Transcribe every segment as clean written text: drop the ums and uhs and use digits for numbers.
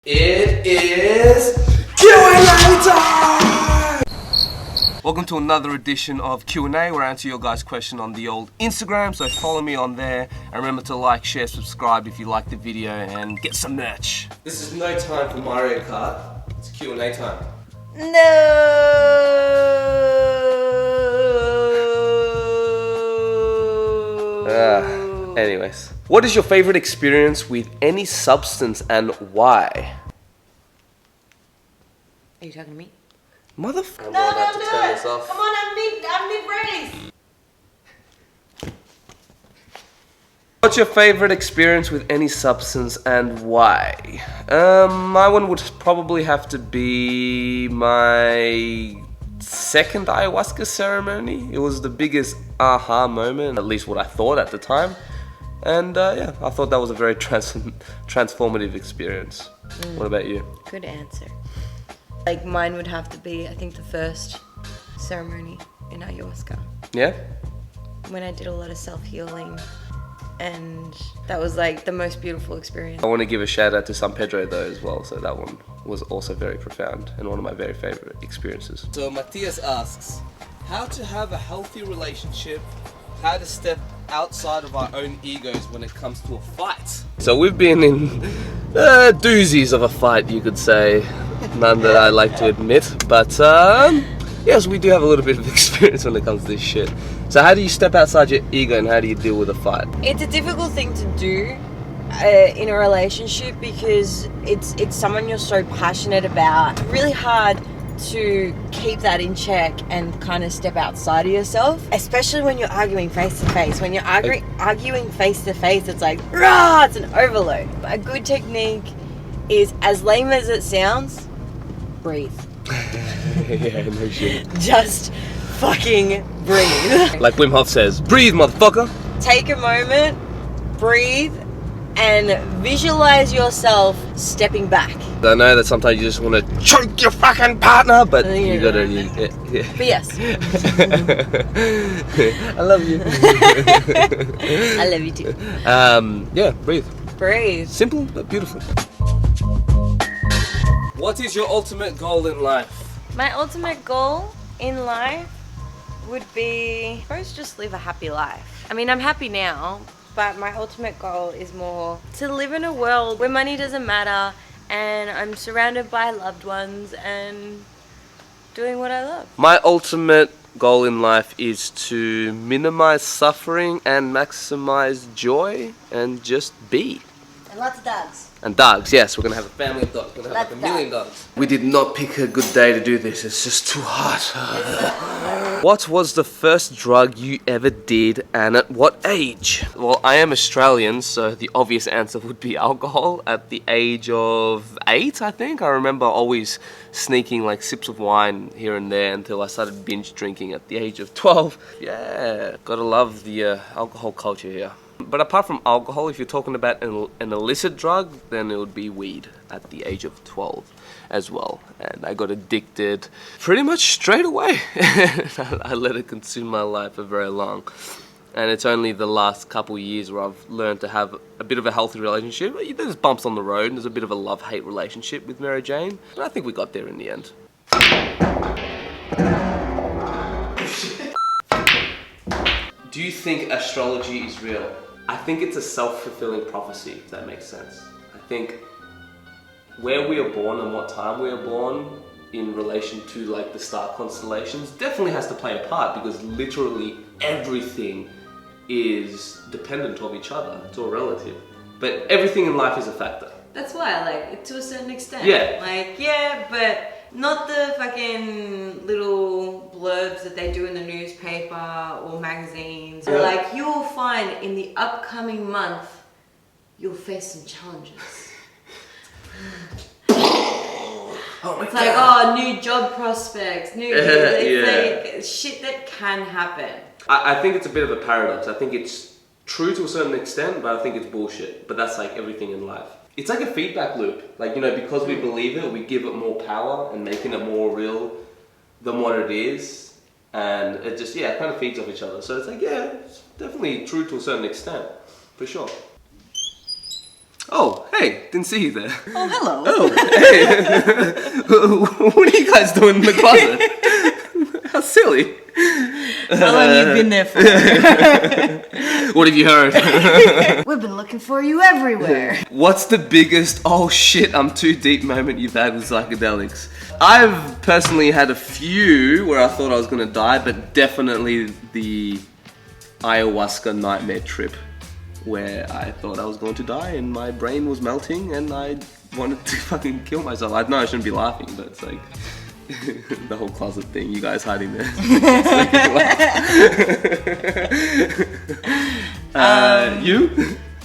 It is Q&A time! Welcome to another edition of Q&A where I answer your guys' question on the old Instagram, so follow me on there and remember to like, share, subscribe if you like the video and get some merch. This is no time for Mario Kart, it's Q&A time. No. Anyways, what is your favorite experience with any substance and why? Are you talking to me? Motherfucker. No, don't do it. Come on, I'm mid-race. What's your favorite experience with any substance and why? My one would probably have to be my second ayahuasca ceremony. It was the biggest aha moment, at least what I thought at the time. And yeah, I thought that was a very transformative experience. What about you? Good answer. Like mine would have to be, I think, the first ceremony in ayahuasca. Yeah? When I did a lot of self-healing, and that was like the most beautiful experience. I want to give a shout out to San Pedro though as well, so that one was also very profound and one of my very favorite experiences. So Matthias asks, how to have a healthy relationship, how to step outside of our own egos when it comes to a fight. So we've been in doozies of a fight, you could say. None that I like to admit, but yes, we do have a little bit of experience when it comes to this shit. So how do you step outside your ego and how do you deal with a fight? It's a difficult thing to do in a relationship because it's someone you're so passionate about. Really hard to keep that in check and kind of step outside of yourself, especially when you're arguing face to face. When you're arguing face to face, it's like, rah, it's an overload. A good technique is, as lame as it sounds, breathe. Yeah, no shit. Just fucking breathe. Like Wim Hof says, breathe, motherfucker. Take a moment, breathe, and visualize yourself stepping back. I know that sometimes you just want to choke your fucking partner, but you gotta... yeah. But yes. I love you. I love you too. Yeah, breathe. Breathe. Simple but beautiful. What is your ultimate goal in life? My ultimate goal in life would be, first, just live a happy life. I mean, I'm happy now, but my ultimate goal is more to live in a world where money doesn't matter and I'm surrounded by loved ones and doing what I love. My ultimate goal in life is to minimize suffering and maximize joy and just be. And lots of dogs. And dogs, yes, we're gonna have a family of dogs. We're gonna have like 1 million dogs. We did not pick a good day to do this, it's just too hot. What was the first drug you ever did and at what age? Well, I am Australian, so the obvious answer would be alcohol at the age of 8, I think. I remember always sneaking like sips of wine here and there until I started binge drinking at the age of 12. Yeah, gotta love the alcohol culture here. But apart from alcohol, if you're talking about an illicit drug, then it would be weed at the age of 12 as well. And I got addicted pretty much straight away. I let it consume my life for very long. And it's only the last couple of years where I've learned to have a bit of a healthy relationship. There's bumps on the road and there's a bit of a love-hate relationship with Mary Jane. But I think we got there in the end. Do you think astrology is real? I think it's a self-fulfilling prophecy, if that makes sense. I think where we are born and what time we are born in relation to like the star constellations definitely has to play a part because literally everything is dependent of each other. It's all relative. But everything in life is a factor. That's why I like it to a certain extent. Yeah. Like, yeah, but not the fucking little blurbs that they do in the newspaper or magazines. Yeah. Like, you will find in the upcoming month, you'll face some challenges. Oh my it's God. like, oh, new job prospects, new... it's like shit that can happen. I think it's a bit of a paradox. I think it's true to a certain extent, but I think it's bullshit. But that's like everything in life. It's like a feedback loop. Like, you know, because we believe it, we give it more power and making it more real than what it is. And it just, yeah, it kind of feeds off each other. So it's like, yeah, it's definitely true to a certain extent, for sure. Oh, hey, didn't see you there. Oh, hello. Oh, hey. What are you guys doing in the closet? How silly. How long have you been there for? What have you heard? We've been looking for you everywhere. What's the biggest, oh shit, I'm too deep moment you've had with psychedelics? I've personally had a few where I thought I was gonna die, but definitely the ayahuasca nightmare trip where I thought I was going to die and my brain was melting and I wanted to fucking kill myself. I know I shouldn't be laughing, but it's like the whole closet thing, you guys hiding there.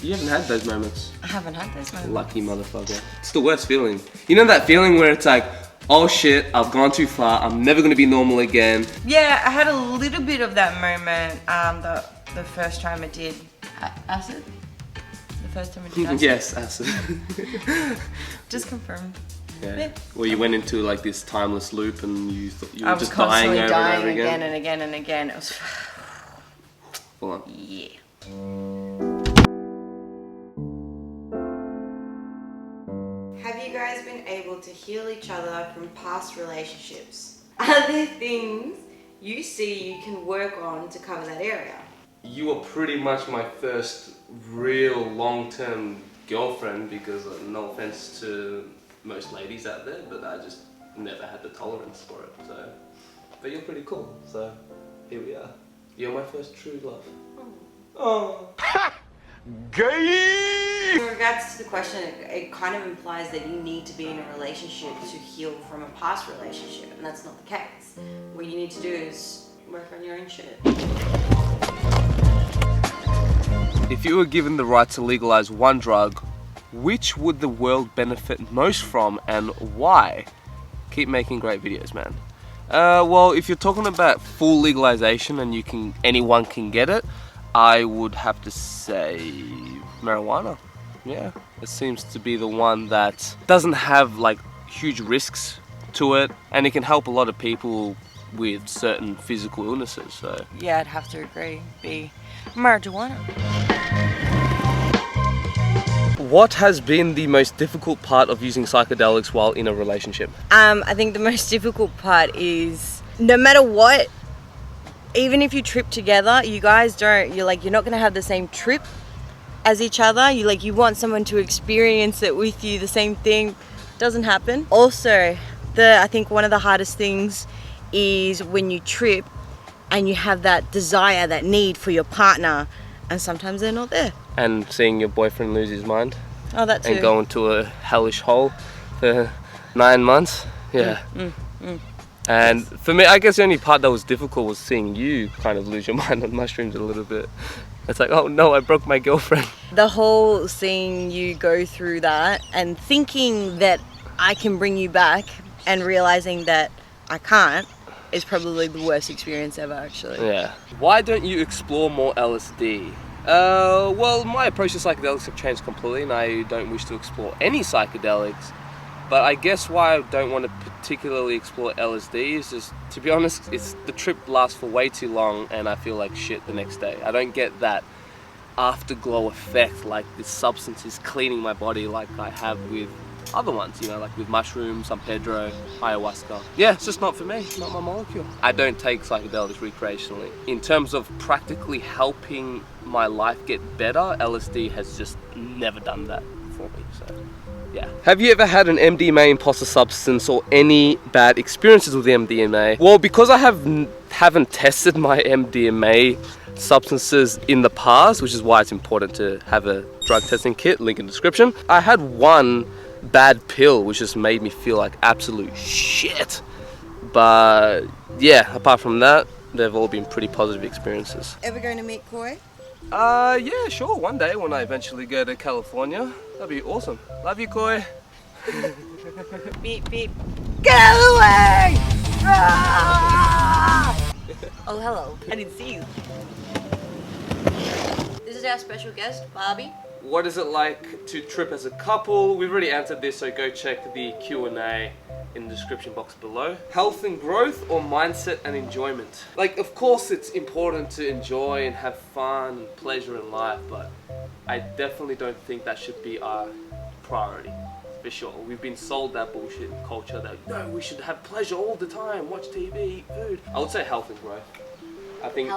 You haven't had those moments. I haven't had those moments. Lucky motherfucker. It's the worst feeling. You know that feeling where it's like, oh shit, I've gone too far, I'm never gonna be normal again. Yeah, I had a little bit of that moment the first time I did acid. The first time I did acid. Yes, acid. Just confirm. Yeah. Well, you went into like this timeless loop and you thought you were I was just dying constantly over dying and over again and again and again. It was Full on. yeah. Have you guys been able to heal each other from past relationships? Are there things you see you can work on to cover that area? You were pretty much my first real long-term girlfriend because no offense to most ladies out there, but I just never had the tolerance for it. So, but you're pretty cool. So here we are. You're my first true love. Oh. Gay! In regards to the question, it kind of implies that you need to be in a relationship to heal from a past relationship, and that's not the case. What you need to do is work on your own shit. If you were given the right to legalize one drug, which would the world benefit most from and why? Keep making great videos, man. Well, if you're talking about full legalization and anyone can get it, I would have to say marijuana. Yeah, it seems to be the one that doesn't have like huge risks to it, and it can help a lot of people with certain physical illnesses. So Yeah, I'd have to agree. Be marijuana. what has been the most difficult part of using psychedelics while in a relationship? I think the most difficult part is no matter what, even if you trip together, you guys you're not gonna have the same trip as each other. You want someone to experience it with you, the same thing. Doesn't happen. Also, I think one of the hardest things is when you trip and you have that desire, that need for your partner, and sometimes they're not there. And seeing your boyfriend lose his mind Oh, that too. and go into a hellish hole for 9 months. Yeah. And for me, I guess the only part that was difficult was seeing you kind of lose your mind on mushrooms a little bit. It's like, oh no, I broke my girlfriend. The whole seeing you go through that and thinking that I can bring you back and realizing that I can't is probably the worst experience ever, actually. Yeah. Why don't you explore more LSD? Well, my approach to psychedelics have changed completely and I don't wish to explore any psychedelics. But I guess why I don't want to particularly explore LSD is just, to be honest, the trip lasts for way too long and I feel like shit the next day. I don't get that afterglow effect, like this substance is cleaning my body like I have with other ones, like with mushrooms, San Pedro, ayahuasca. Yeah, it's just not for me, not my molecule. I don't take psychedelics recreationally. In terms of practically helping my life get better, LSD has just never done that for me, so. Yeah. Have you ever had an MDMA imposter substance or any bad experiences with MDMA? Well, because I haven't tested my MDMA substances in the past, which is why it's important to have a drug testing kit, link in description. I had one bad pill which just made me feel like absolute shit. But yeah, apart from that, they've all been pretty positive experiences. Ever going to meet Koi? Yeah, sure. One day when I eventually go to California, that'd be awesome. Love you, Koi. Beep, beep. Get away! Ah! Oh, hello. I didn't see you. This is our special guest, Barbie. What is it like to trip as a couple? We've already answered this, so go check the Q&A in the description box below. Health and growth or mindset and enjoyment? Like, of course it's important to enjoy and have fun and pleasure in life, but I definitely don't think that should be our priority. For sure. We've been sold that bullshit culture that, no, we should have pleasure all the time, watch TV, eat food. I would say health and growth. I think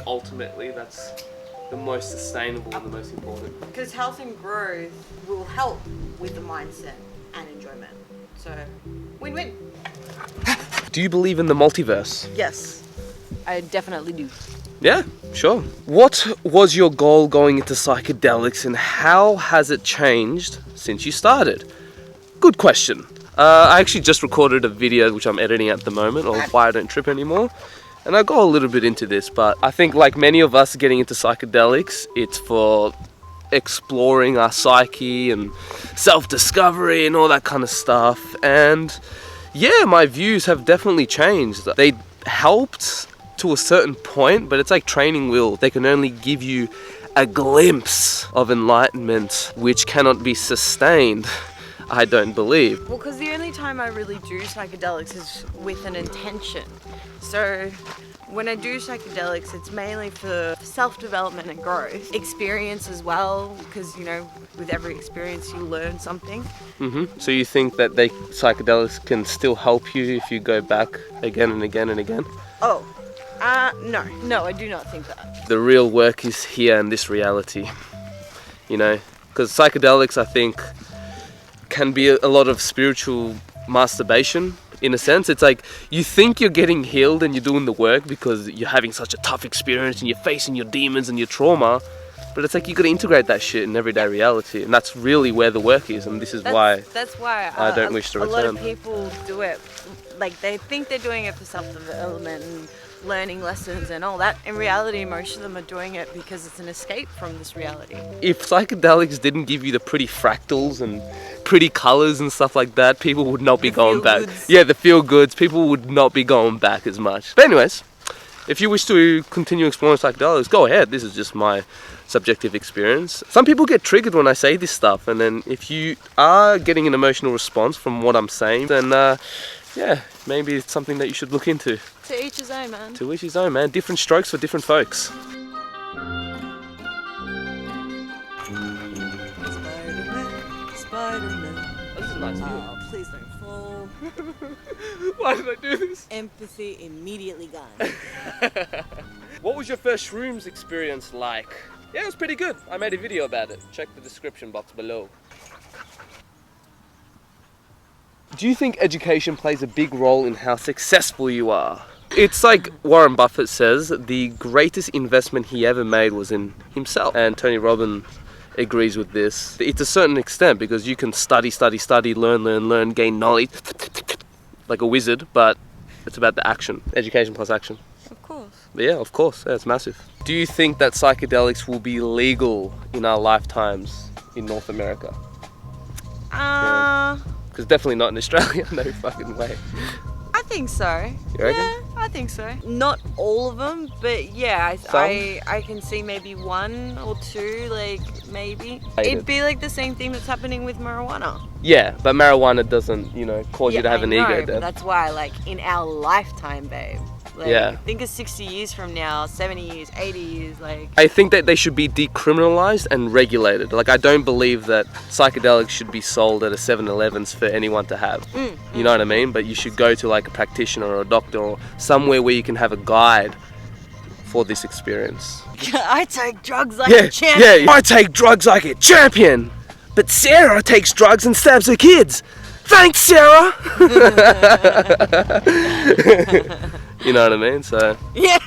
ultimately that's the most sustainable and the most important. Because health and growth will help with the mindset and enjoyment. So, win-win. Do you believe in the multiverse? Yes, I definitely do. Yeah, sure. What was your goal going into psychedelics and how has it changed since you started? Good question. I actually just recorded a video which I'm editing at the moment, or Why I Don't Trip Anymore. And I go a little bit into this, but I think like many of us getting into psychedelics, it's for exploring our psyche and self-discovery and all that kind of stuff. And yeah, my views have definitely changed. They helped to a certain point, but it's like training wheels. They can only give you a glimpse of enlightenment which cannot be sustained, I don't believe. Well, because the only time I really do psychedelics is with an intention. So when I do psychedelics, it's mainly for self-development and growth. Experience as well, because, you know, with every experience you learn something. So you think that psychedelics can still help you if you go back again and again and again? Oh. No, I do not think that. The real work is here in this reality, you know, because psychedelics, I think, can be a lot of spiritual masturbation, in a sense. It's like, you think you're getting healed and you're doing the work because you're having such a tough experience and you're facing your demons and your trauma, but it's like you got to integrate that shit in everyday reality, and that's really where the work is, and this is why I don't wish to return. A lot of people do it, like they think they're doing it for self-development and learning lessons and all that. In reality, most of them are doing it because it's an escape from this reality. If psychedelics didn't give you the pretty fractals and pretty colors and stuff like that, people would not be going back. Yeah, the feel goods, people would not be going back as much. But anyways, if you wish to continue exploring psychedelics, go ahead. This is just my subjective experience. Some people get triggered when I say this stuff, and then if you are getting an emotional response from what I'm saying, then yeah, maybe it's something that you should look into. To each his own, man. To each his own, man. Different strokes for different folks. Spider-Man. This is a nice view. Oh, please don't fall. Why did I do this? Empathy immediately gone. What was your first Shrooms experience like? Yeah, it was pretty good. I made a video about it. Check the description box below. Do you think education plays a big role in how successful you are? It's like Warren Buffett says, the greatest investment he ever made was in himself. And Tony Robbins agrees with this. It's a certain extent, because you can study, learn, gain knowledge like a wizard, but it's about the action. Education plus action. Of course. But yeah, of course. Yeah, it's massive. Do you think that psychedelics will be legal in our lifetimes in North America? Because definitely not in Australia. No fucking way. I think so. You reckon? Yeah, I think so. Not all of them, but yeah, I can see maybe one or two, like maybe. It'd be like the same thing that's happening with marijuana. Yeah, but marijuana doesn't, you know, cause you to have an ego death. That's why, like, in our lifetime, babe. Like, yeah. Think of 60 years from now, 70 years, 80 years, like... I think that they should be decriminalized and regulated. Like, I don't believe that psychedelics should be sold at a 7-Elevens for anyone to have. You know what I mean? But you should go to like a practitioner or a doctor or somewhere where you can have a guide for this experience. I take drugs like a champion. Yeah, I take drugs like a champion. But Sarah takes drugs and stabs her kids. Thanks, Sarah! You know what I mean? So... Yeah.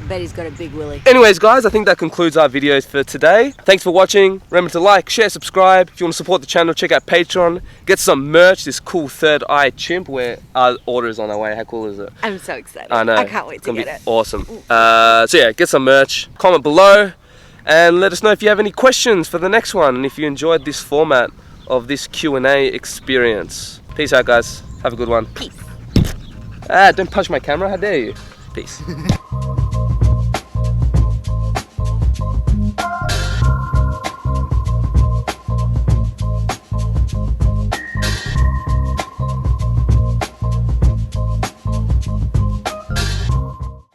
Bet he's got a big willy. Anyways, guys, I think that concludes our videos for today. Thanks for watching. Remember to like, share, subscribe. If you want to support the channel, check out Patreon. Get some merch, this cool third eye chimp where our order is on our way. How cool is it? I'm so excited. I know. I can't wait to get it. Awesome. So yeah, get some merch. Comment below. And let us know if you have any questions for the next one, and if you enjoyed this format of this Q&A experience. Peace out, guys. Have a good one. Peace. Don't punch my camera. How dare you? Peace.